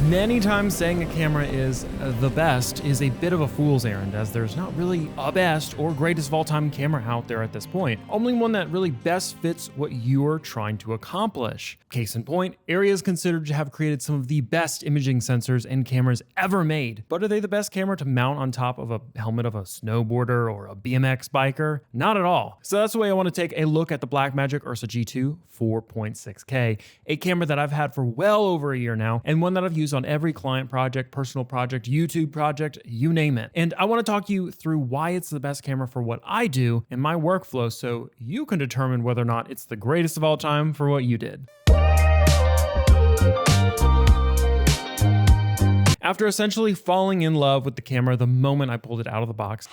Many times saying a camera is the best is a bit of a fool's errand, as there's not really a best or greatest of all time camera out there at this point, only one that really best fits what you're trying to accomplish. Case in point, ARRI is considered to have created some of the best imaging sensors and cameras ever made, but are they the best camera to mount on top of a helmet of a snowboarder or a BMX biker? Not at all. So that's the way I want to take a look at the Blackmagic URSA G2 4.6K, a camera that I've had for well over a year now, and one that I've used on every client project, personal project, YouTube project, you name it. And I want to talk you through why it's the best camera for what I do and my workflow, so you can determine whether or not it's the greatest of all time for what you did. After essentially falling in love with the camera the moment I pulled it out of the box,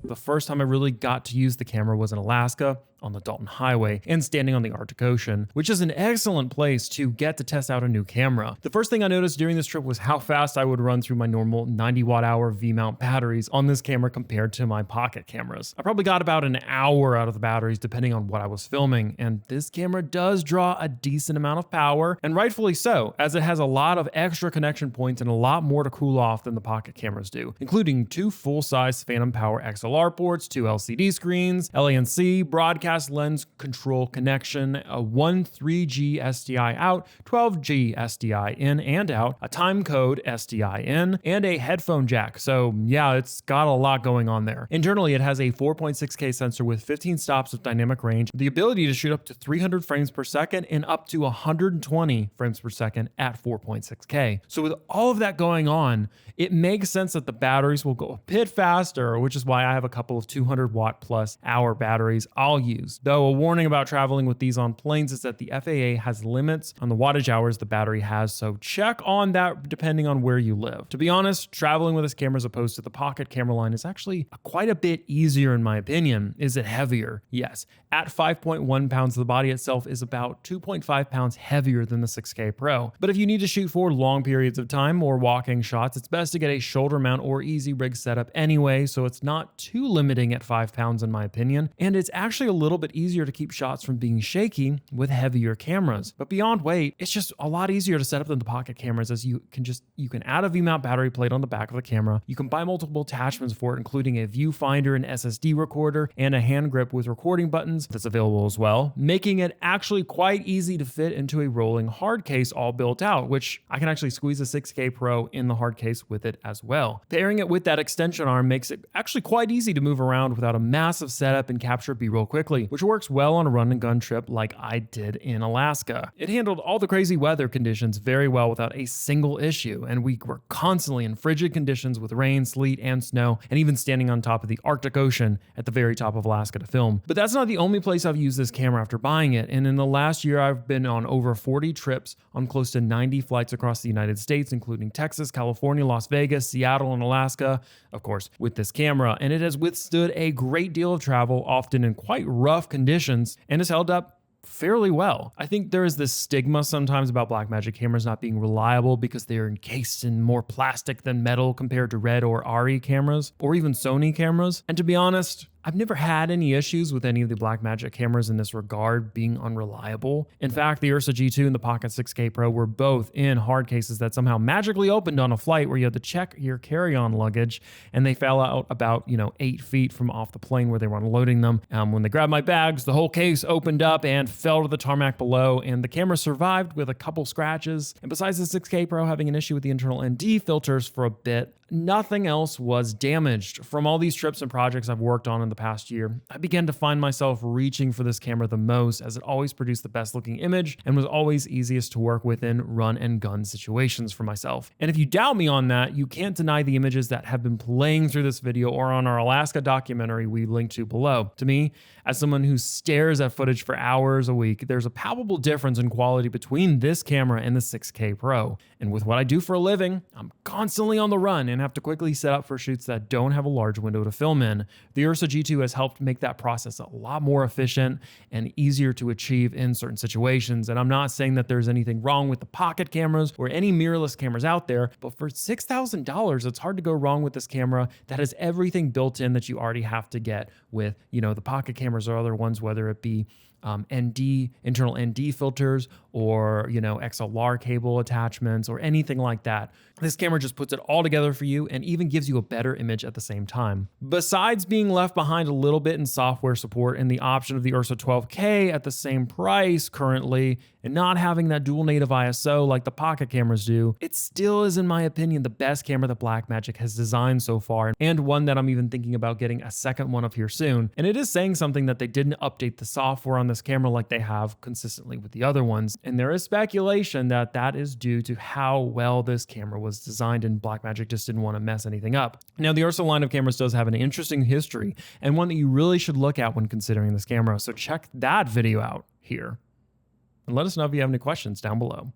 the first time I really got to use the camera was in Alaska on the Dalton Highway and standing on the Arctic Ocean, which is an excellent place to get to test out a new camera. The first thing I noticed during this trip was how fast I would run through my normal 90 watt-hour V-mount batteries on this camera compared to my pocket cameras. I probably got about an hour out of the batteries depending on what I was filming, and this camera does draw a decent amount of power, and rightfully so, as it has a lot of extra connection points and a lot more to cool off than the pocket cameras do, including 2 full-size Phantom Power XLR ports, 2 LCD screens, LANC, broadcast lens control connection, a 1 3G SDI out, 12G SDI in and out, a time code SDI in, and a headphone jack. So yeah, it's got a lot going on there. Internally, it has a 4.6K sensor with 15 stops of dynamic range, the ability to shoot up to 300 frames per second and up to 120 frames per second at 4.6K. So with all of that going on, it makes sense that the batteries will go a bit faster, which is why I have a couple of 200 watt plus hour batteries I'll use. Though a warning about traveling with these on planes is that the FAA has limits on the wattage hours the battery has, so check on that depending on where you live. To be honest, traveling with this camera as opposed to the pocket camera line is actually quite a bit easier in my opinion. Is it heavier? Yes. At 5.1 pounds, the body itself is about 2.5 pounds heavier than the 6K Pro. But if you need to shoot for long periods of time or walking shots, it's best to get a shoulder mount or easy rig setup anyway, so it's not too limiting at 5 pounds in my opinion. And it's actually a little bit easier to keep shots from being shaky with heavier cameras. But beyond weight, it's just a lot easier to set up than the pocket cameras, as you can add a V-mount battery plate on the back of the camera. You can buy multiple attachments for it, including a viewfinder, an SSD recorder, and a hand grip with recording buttons that's available as well, making it actually quite easy to fit into a rolling hard case all built out, which I can actually squeeze a 6K Pro in the hard case with it as well. Pairing it with that extension arm makes it actually quite easy to move around without a massive setup and capture B-roll quickly, which works well on a run and gun trip like I did in Alaska. It handled all the crazy weather conditions very well without a single issue, and we were constantly in frigid conditions with rain, sleet, and snow, and even standing on top of the Arctic Ocean at the very top of Alaska to film. But that's not the only place I've used this camera after buying it, and in the last year I've been on over 40 trips on close to 90 flights across the United States, including Texas, California, Las Vegas, Seattle, and Alaska, of course, with this camera, and it has withstood a great deal of travel, often in quite rough conditions, and has held up fairly well. I think there is this stigma sometimes about Blackmagic cameras not being reliable because they are encased in more plastic than metal compared to Red or ARRI cameras, or even Sony cameras. And to be honest, I've never had any issues with any of the Blackmagic cameras in this regard being unreliable. In fact, the URSA G2 and the Pocket 6K Pro were both in hard cases that somehow magically opened on a flight where you had to check your carry-on luggage, and they fell out about 8 feet from off the plane where they were unloading them. When they grabbed my bags, the whole case opened up and fell to the tarmac below, and the camera survived with a couple scratches. And besides the 6K Pro having an issue with the internal ND filters for a bit, nothing else was damaged. From all these trips and projects I've worked on in the past year, I began to find myself reaching for this camera the most, as it always produced the best looking image and was always easiest to work with in run and gun situations for myself. And if you doubt me on that, you can't deny the images that have been playing through this video or on our Alaska documentary we linked to below. To me, as someone who stares at footage for hours a week, there's a palpable difference in quality between this camera and the 6K Pro. And with what I do for a living, I'm constantly on the run and have to quickly set up for shoots that don't have a large window to film in. The URSA G2 has helped make that process a lot more efficient and easier to achieve in certain situations. And I'm not saying that there's anything wrong with the pocket cameras or any mirrorless cameras out there, but for $6,000, it's hard to go wrong with this camera that has everything built in that you already have to get with, the pocket cameras or other ones, whether it be internal ND filters or, XLR cable attachments or anything like that. This camera just puts it all together for you and even gives you a better image at the same time. Besides being left behind a little bit in software support and the option of the URSA 12K at the same price currently, and not having that dual native ISO like the pocket cameras do, it still is, in my opinion, the best camera that Blackmagic has designed so far, and one that I'm even thinking about getting a second one of here soon. And it is saying something that they didn't update the software on this camera like they have consistently with the other ones. And there is speculation that that is due to how well this camera was designed, and Blackmagic just didn't want to mess anything up. Now, the URSA line of cameras does have an interesting history and one that you really should look at when considering this camera. So check that video out here. And let us know if you have any questions down below.